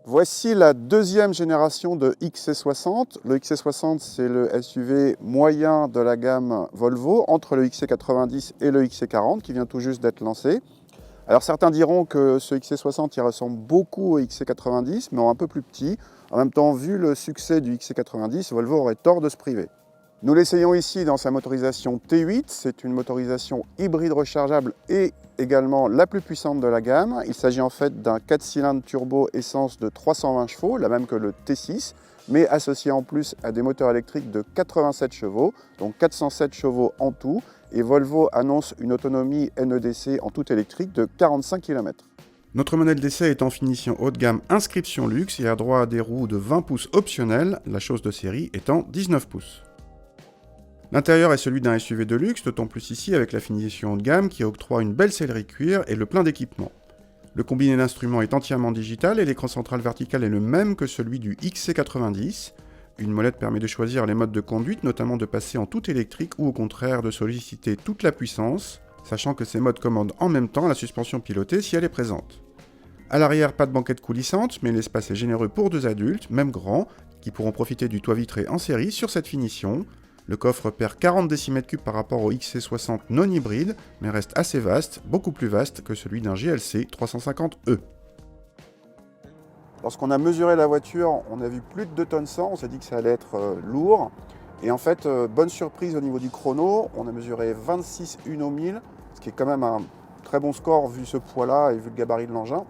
Voici la deuxième génération de XC60. Le XC60, c'est le SUV moyen de la gamme Volvo, entre le XC90 et le XC40, qui vient tout juste d'être lancé. Alors certains diront que ce XC60 il ressemble beaucoup au XC90, mais en un peu plus petit. En même temps, vu le succès du XC90, Volvo aurait tort de se priver. Nous l'essayons ici dans sa motorisation T8, c'est une motorisation hybride rechargeable et également la plus puissante de la gamme. Il s'agit en fait d'un 4 cylindres turbo essence de 320 chevaux, la même que le T6, mais associé en plus à des moteurs électriques de 87 chevaux, donc 407 chevaux en tout, et Volvo annonce une autonomie NEDC en tout électrique de 45 km. Notre modèle d'essai est en finition haut de gamme inscription luxe et a droit à des roues de 20 pouces optionnelles, la chose de série étant 19 pouces. L'intérieur est celui d'un SUV de luxe, d'autant plus ici avec la finition haut de gamme qui octroie une belle sellerie cuir et le plein d'équipements. Le combiné d'instruments est entièrement digital et l'écran central vertical est le même que celui du XC90. Une molette permet de choisir les modes de conduite, notamment de passer en tout électrique ou au contraire de solliciter toute la puissance, sachant que ces modes commandent en même temps la suspension pilotée si elle est présente. À l'arrière, pas de banquette coulissante, mais l'espace est généreux pour deux adultes, même grands, qui pourront profiter du toit vitré en série sur cette finition. Le coffre perd 40 décimètres cubes par rapport au XC60 non hybride, mais reste assez vaste, beaucoup plus vaste que celui d'un GLC 350e. Lorsqu'on a mesuré la voiture, on a vu plus de 2 tonnes 100, on s'est dit que ça allait être lourd. Et en fait, bonne surprise au niveau du chrono, on a mesuré 26 1 au 1000, ce qui est quand même un très bon score vu ce poids-là et vu le gabarit de l'engin.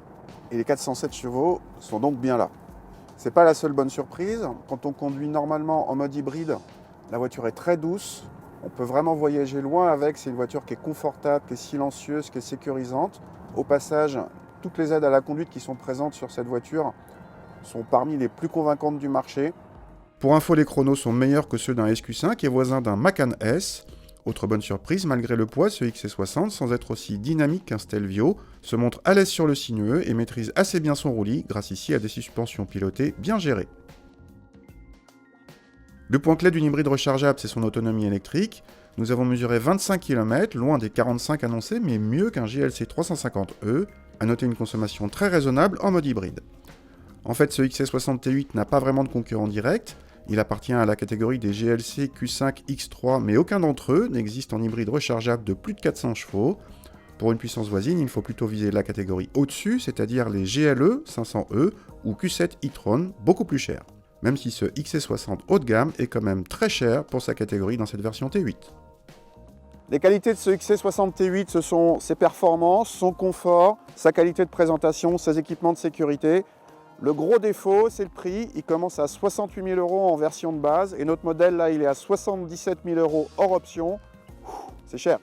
Et les 407 chevaux sont donc bien là. C'est pas la seule bonne surprise. Quand on conduit normalement en mode hybride, la voiture est très douce. On peut vraiment voyager loin avec. C'est une voiture qui est confortable, qui est silencieuse, qui est sécurisante. Au passage, toutes les aides à la conduite qui sont présentes sur cette voiture sont parmi les plus convaincantes du marché. Pour info, les chronos sont meilleurs que ceux d'un SQ5 et voisins d'un Macan S. Autre bonne surprise, malgré le poids, ce XC60, sans être aussi dynamique qu'un Stelvio, se montre à l'aise sur le sinueux et maîtrise assez bien son roulis, grâce ici à des suspensions pilotées bien gérées. Le point clé d'une hybride rechargeable, c'est son autonomie électrique. Nous avons mesuré 25 km, loin des 45 annoncés, mais mieux qu'un GLC 350e. À noter une consommation très raisonnable en mode hybride. En fait, ce XC60 T8 n'a pas vraiment de concurrent direct. Il appartient à la catégorie des GLC Q5 X3, mais aucun d'entre eux n'existe en hybride rechargeable de plus de 400 chevaux. Pour une puissance voisine, il faut plutôt viser la catégorie au-dessus, c'est-à-dire les GLE 500e ou Q7 e-tron, beaucoup plus chers. Même si ce XC60 haut de gamme est quand même très cher pour sa catégorie dans cette version T8. Les qualités de ce XC60 T8, ce sont ses performances, son confort, sa qualité de présentation, ses équipements de sécurité. Le gros défaut, c'est le prix. Il commence à 68 000 € en version de base et notre modèle, là, il est à 77 000 € hors option. C'est cher.